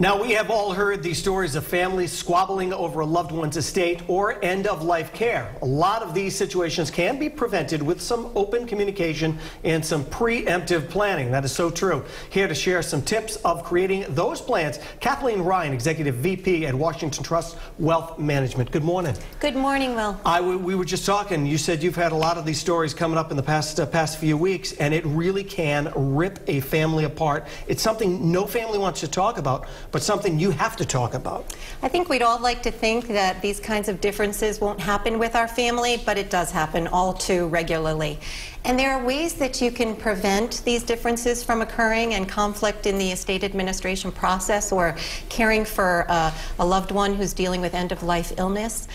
Now, we have all heard these stories of families squabbling over a loved one's estate or end-of-life care. A lot of these situations can be prevented with some open communication and some preemptive planning. That is so true. Here to share some tips of creating those plans, Kathleen Ryan, Executive VP at Washington Trust Wealth Management. Good morning. Good morning, Will. We were just talking. You said you've had a lot of these stories coming up in the past few weeks, and it really can rip a family apart. It's something no family wants to talk about, but something you have to talk about. I think we'd all like to think that these kinds of differences won't happen with our family, but it does happen all too regularly. And there are ways that you can prevent these differences from occurring and conflict in the estate administration process or caring for a loved one who's dealing with end-of-life illness.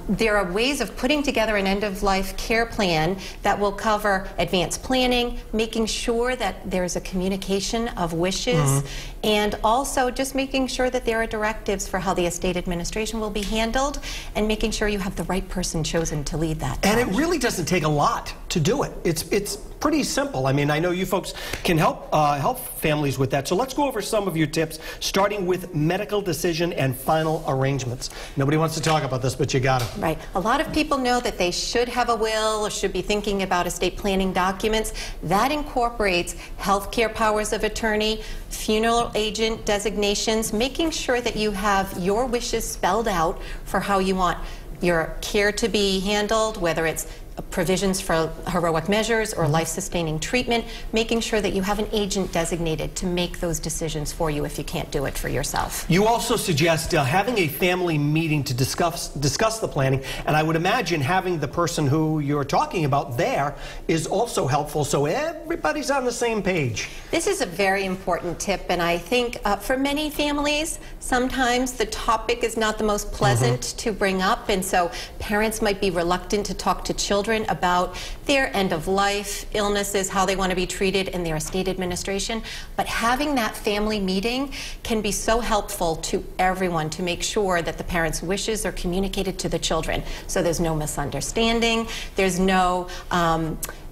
There are ways of putting together an end-of-life care plan that will cover advanced planning, making sure that there's a communication of wishes, and also just making sure that there are directives for how the estate administration will be handled, and making sure you have the right person chosen to lead that. And it really doesn't take a lot to do it. It's pretty simple. I mean, I know you folks can help families with that. So let's go over some of your tips, starting with medical decision and final arrangements. Nobody wants to talk about this, but you got it. Right. A lot of people know that they should have a will or should be thinking about estate planning documents. That incorporates healthcare powers of attorney, funeral agent designations, making sure that you have your wishes spelled out for how you want your care to be handled, whether it's provisions for heroic measures or life-sustaining treatment, making sure that you have an agent designated to make those decisions for you if you can't do it for yourself. You also suggest having a family meeting to discuss the planning, and I would imagine having the person who you're talking about there is also helpful, so everybody's on the same page. This is a very important tip, and I think for many families, sometimes the topic is not the most pleasant to bring up, and so parents might be reluctant to talk to children about their end-of-life illnesses, how they want to be treated in their estate administration. But having that family meeting can be so helpful to everyone to make sure that the parents' wishes are communicated to the children. So there's no misunderstanding, there's no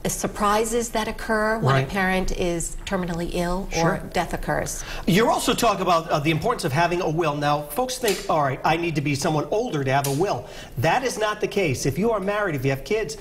surprises that occur when a parent is terminally ill or death occurs. You're also talking about the importance of having a will. Now, folks think, all right, I need to be someone older to have a will. That is not the case. If you are married, if you have kids,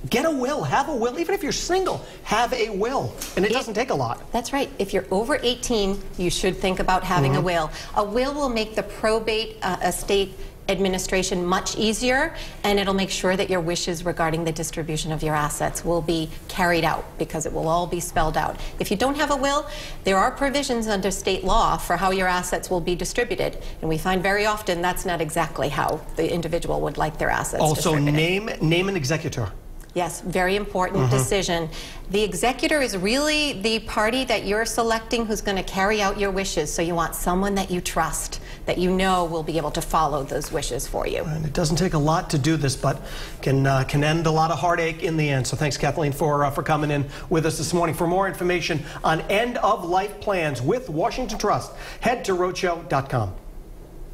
get a will, have a will. Even if you're single, have a will. And it doesn't take a lot. That's right. If you're over 18, you should think about having a will. A will make the probate estate administration much easier, and it'll make sure that your wishes regarding the distribution of your assets will be carried out because it will all be spelled out. If you don't have a will, there are provisions under state law for how your assets will be distributed, and we find very often that's not exactly how the individual would like their assets distributed. Name an executor. Yes, very important decision. The executor is really the party that you're selecting who's going to carry out your wishes, so you want someone that you trust, that you know will be able to follow those wishes for you. And it doesn't take a lot to do this, but can end a lot of heartache in the end. So thanks, Kathleen, for coming in with us this morning. For more information on end-of-life plans with Washington Trust, head to roadshow.com.